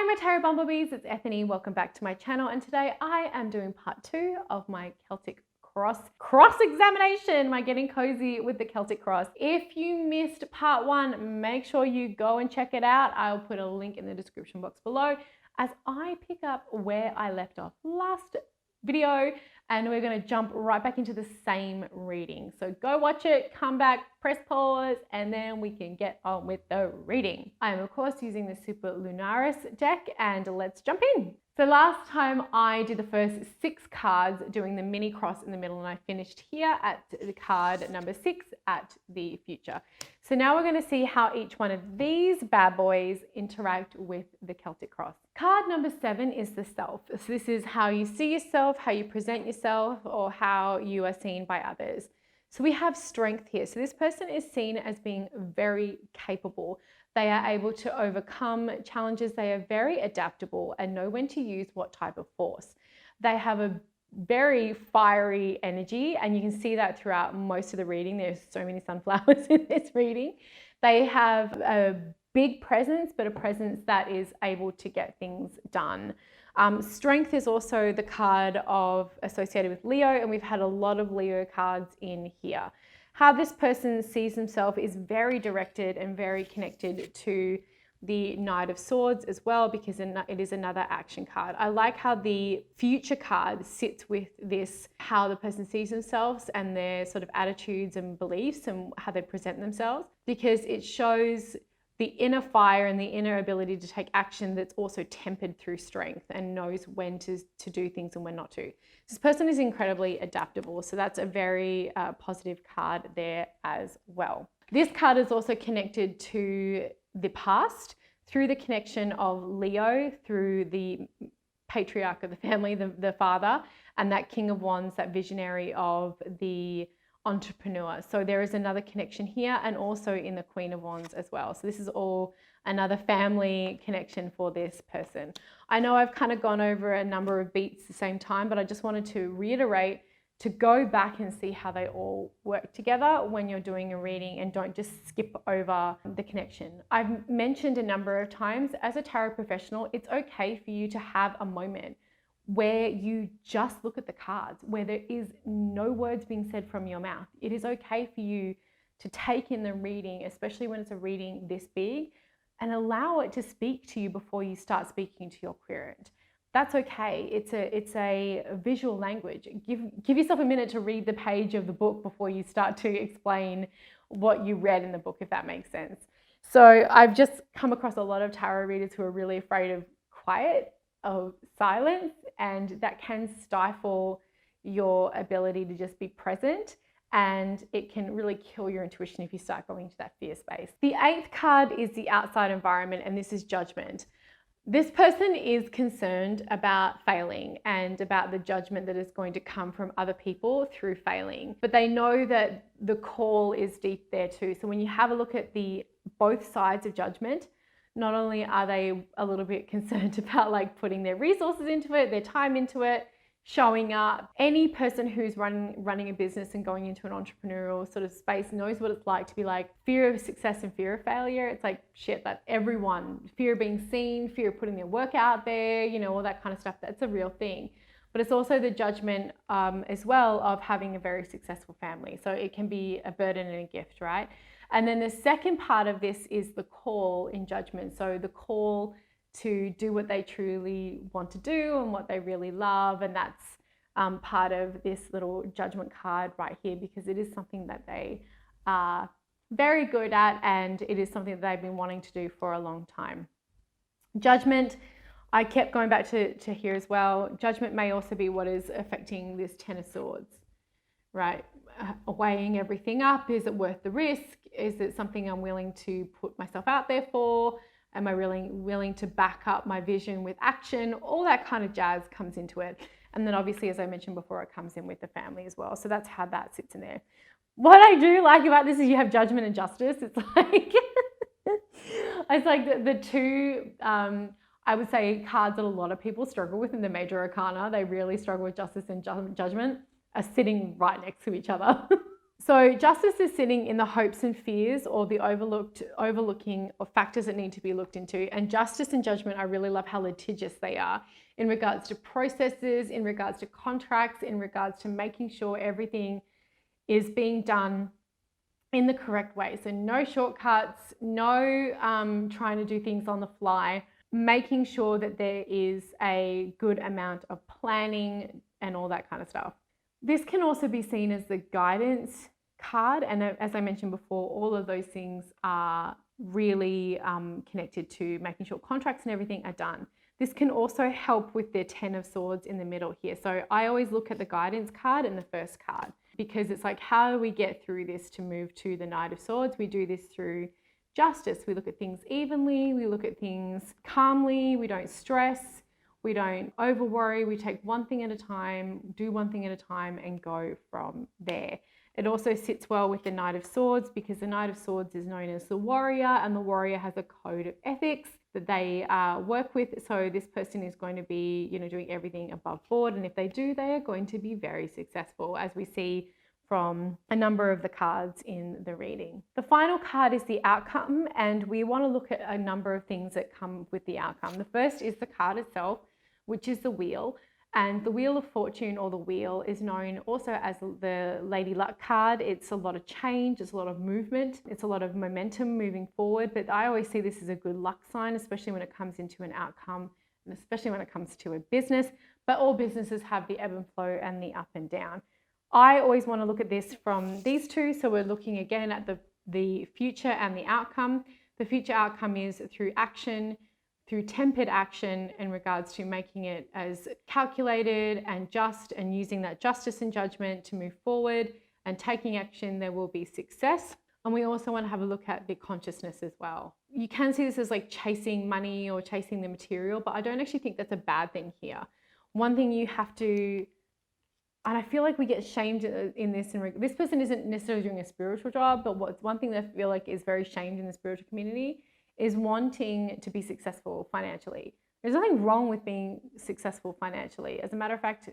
my tarot bumblebees, it's Ethony. Welcome back to my channel, and today I am doing part 2 of my Celtic cross examination, my getting cozy with the Celtic cross. If you missed part 1, make sure you go and check it out. I'll put a link in the description box below as I pick up where I left off last video, and we're going to jump right back into the same reading. So go watch it, come back, press pause, and then we can get on with the reading. I am of course using the Super Lunaris deck, and let's jump in. So last time I did the first 6 cards doing the mini cross in the middle, and I finished here at the card number 6 at the future. So now we're going to see how each one of these bad boys interact with the Celtic cross. Card number 7 is the self. So this is how you see yourself, how you present yourself, or how you are seen by others. So we have strength here. So this person is seen as being very capable. They are able to overcome challenges. They are very adaptable and know when to use what type of force. They have a very fiery energy, and you can see that throughout most of the reading. There's so many sunflowers in this reading. They have a big presence, but a presence that is able to get things done. Strength is also the card associated with Leo, and we've had a lot of Leo cards in here. How this person sees himself is very directed and very connected to the Knight of Swords as well, because it is another action card. I like how the future card sits with this, how the person sees themselves and their sort of attitudes and beliefs and how they present themselves, because it shows the inner fire and the inner ability to take action that's also tempered through strength and knows when to do things and when not to. This person is incredibly adaptable, so that's a very positive card there as well. This card is also connected to the past through the connection of Leo, through the patriarch of the family, the father, and that King of Wands, that visionary of the entrepreneur. So there is another connection here, and also in the Queen of Wands as well. So this is all another family connection for this person. I know I've kind of gone over a number of beats at the same time, but I just wanted to reiterate to go back and see how they all work together when you're doing a reading, and don't just skip over the connection. I've mentioned a number of times, as a tarot professional, it's okay for you to have a moment where you just look at the cards, where there is no words being said from your mouth. It is okay for you to take in the reading, especially when it's a reading this big, and allow it to speak to you before you start speaking to your querent. That's okay. It's a visual language. Give yourself a minute to read the page of the book before you start to explain what you read in the book, if that makes sense. So I've just come across a lot of tarot readers who are really afraid of quiet, of silence, and that can stifle your ability to just be present, and it can really kill your intuition if you start going into that fear space. The 8th card is the outside environment, and this is judgment. This person is concerned about failing and about the judgment that is going to come from other people through failing, but they know that the call is deep there too. So when you have a look at both sides of judgment, not only are they a little bit concerned about like putting their resources into it, their time into it, showing up. Any person who's running a business and going into an entrepreneurial sort of space knows what it's like to be like fear of success and fear of failure. It's like shit, that everyone, fear of being seen, fear of putting their work out there, you know, all that kind of stuff. That's a real thing. But it's also the judgment as well of having a very successful family. So it can be a burden and a gift, right? And then the second part of this is the call in judgment. So the call to do what they truly want to do and what they really love. And that's part of this little judgment card right here, because it is something that they are very good at, and it is something that they've been wanting to do for a long time. Judgment, I kept going back to here as well. Judgment may also be what is affecting this 10 of Swords, right? Weighing everything up. Is it worth the risk? Is it something I'm willing to put myself out there for? Am I really willing to back up my vision with action? All that kind of jazz comes into it. And then obviously, as I mentioned before, it comes in with the family as well. So that's how that sits in there. What I do like about this is you have judgment and justice. It's like, it's like the two, I would say, cards that a lot of people struggle with in the major arcana. They really struggle with justice and judgment, are sitting right next to each other. So justice is sitting in the hopes and fears, or the overlooking of factors that need to be looked into. And justice and judgment, I really love how litigious they are in regards to processes, in regards to contracts, in regards to making sure everything is being done in the correct way. So no shortcuts, no trying to do things on the fly, making sure that there is a good amount of planning and all that kind of stuff. This can also be seen as the guidance card. And as I mentioned before, all of those things are really connected to making sure contracts and everything are done. This can also help with the 10 of Swords in the middle here. So I always look at the guidance card and the first card, because it's like, how do we get through this to move to the Knight of Swords? We do this through justice. We look at things evenly. We look at things calmly. We don't stress. We don't over worry. We take one thing at a time, do one thing at a time, and go from there. It also sits well with the Knight of Swords, because the Knight of Swords is known as the warrior, and the warrior has a code of ethics that they work with. So this person is going to be, doing everything above board. And if they do, they are going to be very successful, as we see from a number of the cards in the reading. The final card is the outcome, and we want to look at a number of things that come with the outcome. The first is the card itself, which is the wheel. And the Wheel of Fortune, or the wheel, is known also as the Lady Luck card. It's a lot of change, it's a lot of movement, it's a lot of momentum moving forward. But I always see this as a good luck sign, especially when it comes into an outcome, and especially when it comes to a business. But all businesses have the ebb and flow and the up and down. I always want to look at this from these two. So we're looking again at the future and the outcome. The future outcome is through action, through tempered action, in regards to making it as calculated and just, and using that justice and judgment to move forward and taking action, there will be success. And we also want to have a look at the consciousness as well. You can see this as like chasing money or chasing the material, but I don't actually think that's a bad thing here. One thing you have to, and I feel like we get shamed in this, and this person isn't necessarily doing a spiritual job, but one thing that I feel like is very shamed in the spiritual community is wanting to be successful financially. There's nothing wrong with being successful financially. As a matter of fact,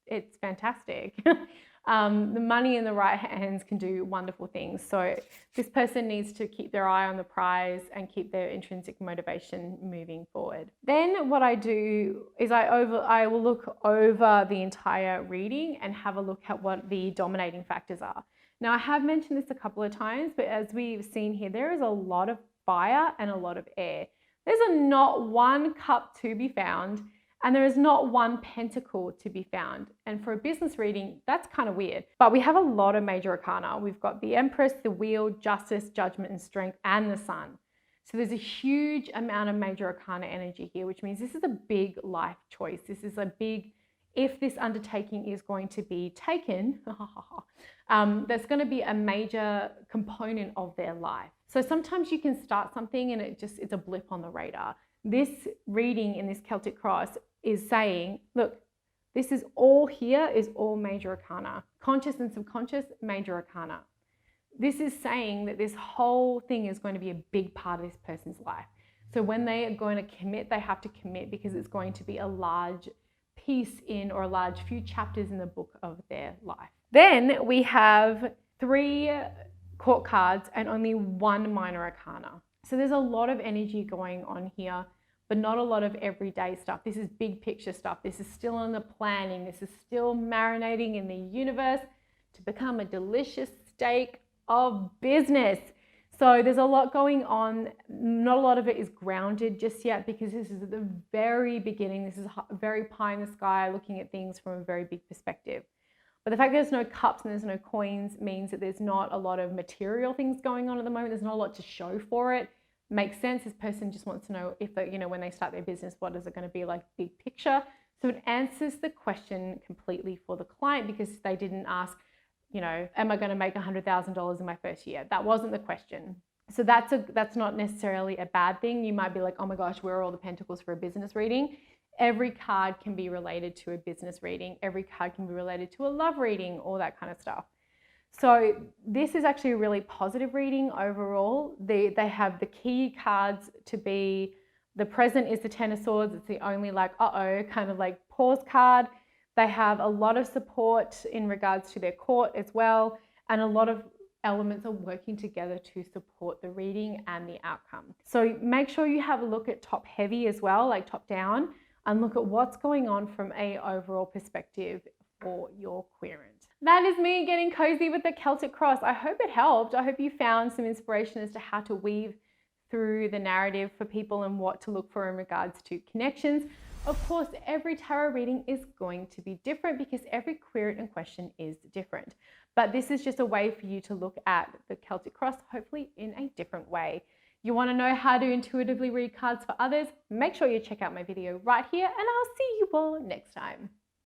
it's fantastic. The money in the right hands can do wonderful things. So this person needs to keep their eye on the prize and keep their intrinsic motivation moving forward. Then what I do is I will look over the entire reading and have a look at what the dominating factors are. Now, I have mentioned this a couple of times, but as we've seen here, there is a lot of fire and a lot of air. There's not one cup to be found, and there is not one pentacle to be found. And for a business reading, that's kind of weird. But we have a lot of major arcana. We've got the Empress, the Wheel, Justice, Judgment, and Strength, and the Sun. So there's a huge amount of major arcana energy here, which means this is a big life choice. This is a big, if this undertaking is going to be taken, there's going to be a major component of their life. So sometimes you can start something and it's a blip on the radar. This reading in this Celtic cross is saying, look, this is all here is all major arcana. Conscious and subconscious, major arcana. This is saying that this whole thing is going to be a big part of this person's life. So when they are going to commit, they have to commit because it's going to be a large piece in, or a large few chapters in the book of their life. Then we have 3 court cards and only 1 minor arcana. So there's a lot of energy going on here, but not a lot of everyday stuff. This is big picture stuff. This is still in the planning. This is still marinating in the universe to become a delicious steak of business. So there's a lot going on. Not a lot of it is grounded just yet, because this is at the very beginning. This is very pie in the sky, looking at things from a very big perspective. But the fact that there's no cups and there's no coins means that there's not a lot of material things going on at the moment. There's not a lot to show for it. Makes sense. This person just wants to know if they, when they start their business, what is it going to be like, big picture? So it answers the question completely for the client, because they didn't ask, am I going to make $100,000 in my first year? That wasn't the question. So that's not necessarily a bad thing. You might be like, oh my gosh, where are all the pentacles for a business reading? Every card can be related to a business reading. Every card can be related to a love reading, all that kind of stuff. So this is actually a really positive reading overall. They have the key cards to be, the present is the 10 of Swords. It's the only kind of like pause card. They have a lot of support in regards to their court as well. and a lot of elements are working together to support the reading and the outcome. So make sure you have a look at top heavy as well, like top down, and look at what's going on from an overall perspective for your querent. That is me getting cozy with the Celtic cross. I hope it helped. I hope you found some inspiration as to how to weave through the narrative for people and what to look for in regards to connections. Of course, every tarot reading is going to be different because every querent and question is different. But this is just a way for you to look at the Celtic cross, hopefully in a different way. You want to know how to intuitively read cards for others? Make sure you check out my video right here, and I'll see you all next time.